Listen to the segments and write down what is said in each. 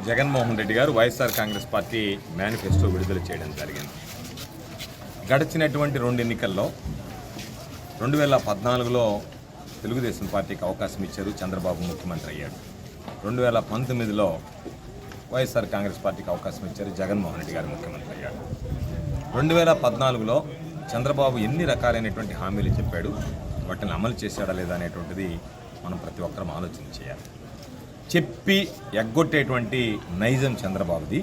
జగన్మోహన్ రెడ్డి గారు YSR Congress party manifesto విడుదల చేయడం జరిగింది. గడిచినటువంటి 2 ఎన్నికల్లో 2014లో తెలుగుదేశం పార్టీకి అవకాశం ఇచ్చారు, చంద్రబాబు ముఖ్యమంత్రి అయ్యాడు. 2019లో వైఎస్ఆర్ కాంగ్రెస్ పార్టీకి అవకాశం ఇచ్చారు, జగన్మోహన్ రెడ్డి గారు ముఖ్యమంత్రి అయ్యాడు. 2014లో చంద్రబాబు ఎన్ని రకాలైనటువంటి హామీలు చెప్పాడు, వాటిని అమలు చేశాడా లేదా అనేటువంటిది మనం ప్రతి ఒక్కరం ఆలోచన చేయాలి. చెప్పి ఎగ్గొట్టేటువంటి నైజం చంద్రబాబుది,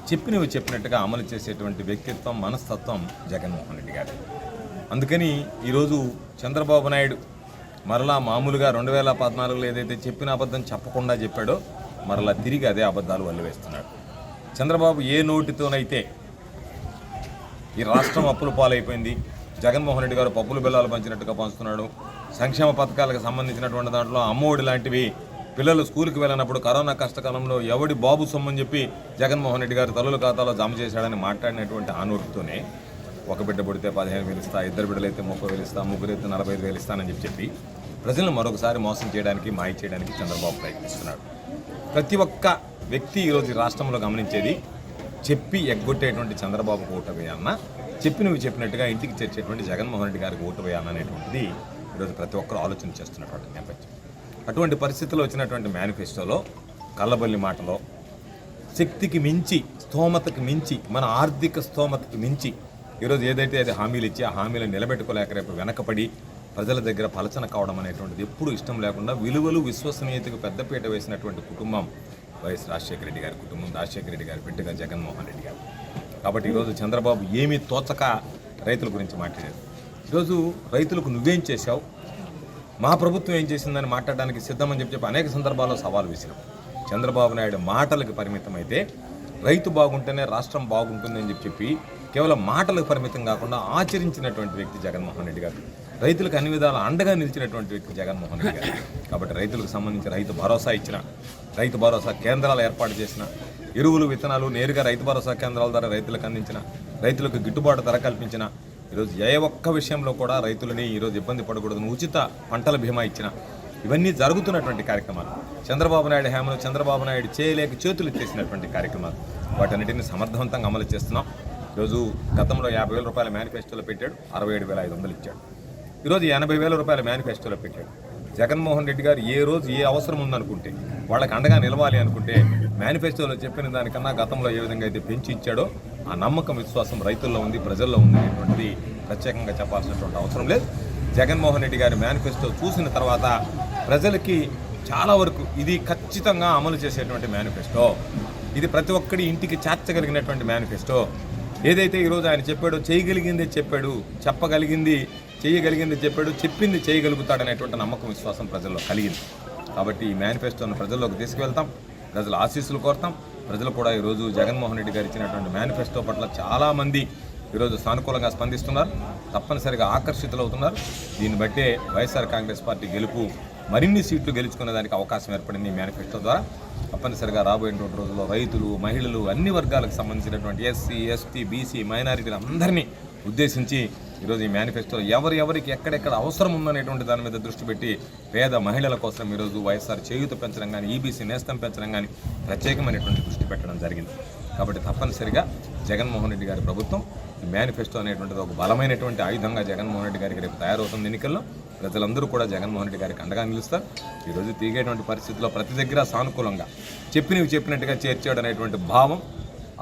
చెప్పినవి చెప్పినట్టుగా అమలు చేసేటువంటి వ్యక్తిత్వం, మనస్తత్వం జగన్మోహన్ రెడ్డి గారు. అందుకని ఈరోజు చంద్రబాబు నాయుడు మరలా మామూలుగా 2014లో ఏదైతే చెప్పిన అబద్ధం చెప్పకుండా చెప్పాడో మరలా తిరిగి అదే అబద్ధాలు వల్లివేస్తున్నాడు. చంద్రబాబు ఏ నోటితోనైతే ఈ రాష్ట్రం అప్పుల పాలైపోయింది, జగన్మోహన్ రెడ్డి గారు పప్పులు బెల్లాలు పంచినట్టుగా పంచుతున్నాడు, సంక్షేమ పథకాలకు సంబంధించినటువంటి దాంట్లో అమ్మఒడి లాంటివి పిల్లలు స్కూల్కి వెళ్ళినప్పుడు కరోనా కష్టకాలంలో ఎవడి బాబు సొమ్మని చెప్పి జగన్మోహన్ రెడ్డి గారు తల్లుల ఖాతాలో జమ చేశాడని మాట్లాడినటువంటి ఆ నోటితోనే ఒక బిడ్డ పుడితే 15,000 ఇస్తా, 2 బిడ్డలైతే 30,000 ఇస్తా, 3 అయితే 45,000 ఇస్తానని చెప్పి ప్రజలను మరొకసారి మోసం చేయడానికి, మాయ చేయడానికి చంద్రబాబు ప్రయత్నిస్తున్నాడు. ప్రతి ఒక్క వ్యక్తి ఈరోజు రాష్ట్రంలో గమనించేది, చెప్పి ఎగ్గొట్టేటువంటి చంద్రబాబుకు ఓటు వేయాలన్నా, చెప్పినవి చెప్పినట్టుగా ఇంటికి చేర్చేటువంటి జగన్మోహన్ రెడ్డి గారికి ఓటు వేయాలనేటువంటిది ఈరోజు ప్రతి ఒక్కరూ ఆలోచన చేస్తున్నటువంటి నేపథ్యం. అటువంటి పరిస్థితుల్లో వచ్చినటువంటి మేనిఫెస్టోలో కళ్ళబల్లి మాటలో శక్తికి మించి, స్తోమతకి మించి, మన ఆర్థిక స్తోమతకి మించి ఈరోజు ఏదైతే అది హామీలు ఇచ్చి ఆ హామీలను నిలబెట్టుకోలేక రేపు వెనకపడి ప్రజల దగ్గర పలచన కావడం అనేటువంటిది ఎప్పుడూ ఇష్టం లేకుండా విలువలు, విశ్వసనీయతకు పెద్దపీట వేసినటువంటి కుటుంబం వైఎస్ రాజశేఖర రెడ్డి గారి కుటుంబం, రాజశేఖర రెడ్డి గారి బిడ్డగా జగన్మోహన్ రెడ్డి గారు. కాబట్టి ఈరోజు చంద్రబాబు ఏమీ తోచక రైతుల గురించి మాట్లాడారు. ఈరోజు రైతులకు నువ్వేం చేశావు, మా ప్రభుత్వం ఏం చేసిందని మాట్లాడడానికి సిద్ధమని చెప్పి అనేక సందర్భాల్లో సవాల్ విసిరాం. చంద్రబాబు నాయుడు మాటలకు పరిమితం అయితే రైతు బాగుంటేనే రాష్ట్రం బాగుంటుందని చెప్పి కేవలం మాటలకు పరిమితం కాకుండా ఆచరించినటువంటి వ్యక్తి జగన్మోహన్ రెడ్డి గారు. రైతులకు అన్ని విధాలు అండగా నిలిచినటువంటి వ్యక్తి జగన్మోహన్ రెడ్డి గారు. కాబట్టి రైతులకు సంబంధించి రైతు భరోసా ఇచ్చిన, రైతు భరోసా కేంద్రాలు ఏర్పాటు చేసిన, ఎరువులు, విత్తనాలు నేరుగా రైతు భరోసా కేంద్రాల ద్వారా రైతులకు అందించిన, రైతులకు గిట్టుబాటు ధర కల్పించిన, ఈరోజు ఏ ఒక్క విషయంలో కూడా రైతులని ఈరోజు ఇబ్బంది పడకూడదని ఉచిత పంటల బీమా ఇచ్చిన, ఇవన్నీ జరుగుతున్నటువంటి కార్యక్రమాలు. చంద్రబాబు నాయుడు హయాంలో చంద్రబాబు నాయుడు చేయలేక చేతులు ఎత్తేసినటువంటి కార్యక్రమాలు, వాటన్నిటిని సమర్థవంతంగా అమలు చేస్తున్నాం. ఈరోజు గతంలో 50,000 రూపాయల మేనిఫెస్టోలో పెట్టాడు, 67,500 ఇచ్చాడు. ఈరోజు 80,000 రూపాయల మేనిఫెస్టోలో పెట్టాడు. జగన్మోహన్ రెడ్డి గారు ఏ రోజు ఏ అవసరం ఉందనుకుంటే, వాళ్ళకి అండగా నిలవాలి అనుకుంటే మేనిఫెస్టోలో చెప్పిన దానికన్నా గతంలో ఏ విధంగా అయితే పెంచి ఇచ్చాడో ఆ నమ్మకం, విశ్వాసం రైతుల్లో ఉంది, ప్రజల్లో ఉంది అనేటువంటిది ప్రత్యేకంగా చెప్పాల్సినటువంటి అవసరం లేదు. జగన్మోహన్ రెడ్డి గారి మేనిఫెస్టో చూసిన తర్వాత ప్రజలకి చాలా వరకు ఇది ఖచ్చితంగా అమలు చేసేటువంటి మేనిఫెస్టో, ఇది ప్రతి ఒక్కడి ఇంటికి చేర్చగలిగినటువంటి మేనిఫెస్టో. ఏదైతే ఈరోజు ఆయన చెప్పాడో చేయగలిగిందే చెప్పాడు, చెప్పగలిగింది చేయగలిగింది చెప్పాడు, చెప్పింది చేయగలుగుతాడనేటువంటి నమ్మకం, విశ్వాసం ప్రజల్లో కలిగింది. కాబట్టి ఈ మేనిఫెస్టోను ప్రజల్లోకి తీసుకువెళ్తాం, ప్రజల ఆశీస్సులు కోరుతాం. ప్రజలు కూడా ఈరోజు జగన్మోహన్ రెడ్డి గారు ఇచ్చినటువంటి మేనిఫెస్టో పట్ల చాలామంది ఈరోజు సానుకూలంగా స్పందిస్తున్నారు, తప్పనిసరిగా ఆకర్షితులవుతున్నారు. దీన్ని బట్టే వైఎస్ఆర్ కాంగ్రెస్ పార్టీ గెలుపు, మరిన్ని సీట్లు గెలుచుకునే దానికి అవకాశం ఏర్పడింది ఈ మేనిఫెస్టో ద్వారా. తప్పనిసరిగా రాబోయేటువంటి రోజుల్లో రైతులు, మహిళలు, అన్ని వర్గాలకు సంబంధించినటువంటి ఎస్సీ, ఎస్టీ, బీసీ, మైనారిటీలు అందరినీ ఉద్దేశించి ఈరోజు ఈ మేనిఫెస్టో ఎవరికి ఎక్కడెక్కడ అవసరం ఉందనేటువంటి దాని మీద దృష్టి పెట్టి పేద మహిళల కోసం ఈరోజు వైఎస్ఆర్ చేయూత పెంచడం కానీ, ఈబీసీ నేస్తం పెంచడం కానీ ప్రత్యేకమైనటువంటి దృష్టి పెట్టడం జరిగింది. కాబట్టి తప్పనిసరిగా జగన్మోహన్ రెడ్డి గారి ప్రభుత్వం ఈ మేనిఫెస్టో అనేటువంటిది ఒక బలమైనటువంటి ఆయుధంగా జగన్మోహన్ రెడ్డి గారికి రేపు తయారవుతుంది. ఎన్నికల్లో ప్రజలందరూ కూడా జగన్మోహన్ రెడ్డి గారికి అండగా నిలుస్తారు. ఈరోజు తిరిగేటువంటి పరిస్థితుల్లో ప్రతి దగ్గర సానుకూలంగా చెప్పినవి చెప్పినట్టుగా చేర్చాడు అనేటువంటి భావం,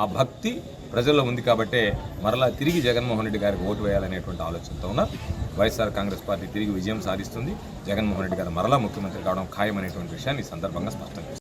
ఆ భక్తి ప్రజల్లో ఉంది. కాబట్టే మరలా తిరిగి జగన్మోహన్ రెడ్డి గారికి ఓటు వేయాలనేటువంటి ఆలోచనతో ఉన్నారు. వైఎస్ఆర్ కాంగ్రెస్ పార్టీ తిరిగి విజయం సాధిస్తుంది. జగన్మోహన్ రెడ్డి గారు మరలా ముఖ్యమంత్రి కావడం ఖాయమనేటువంటి విషయాన్ని ఈ సందర్భంగా స్పష్టం చేస్తారు.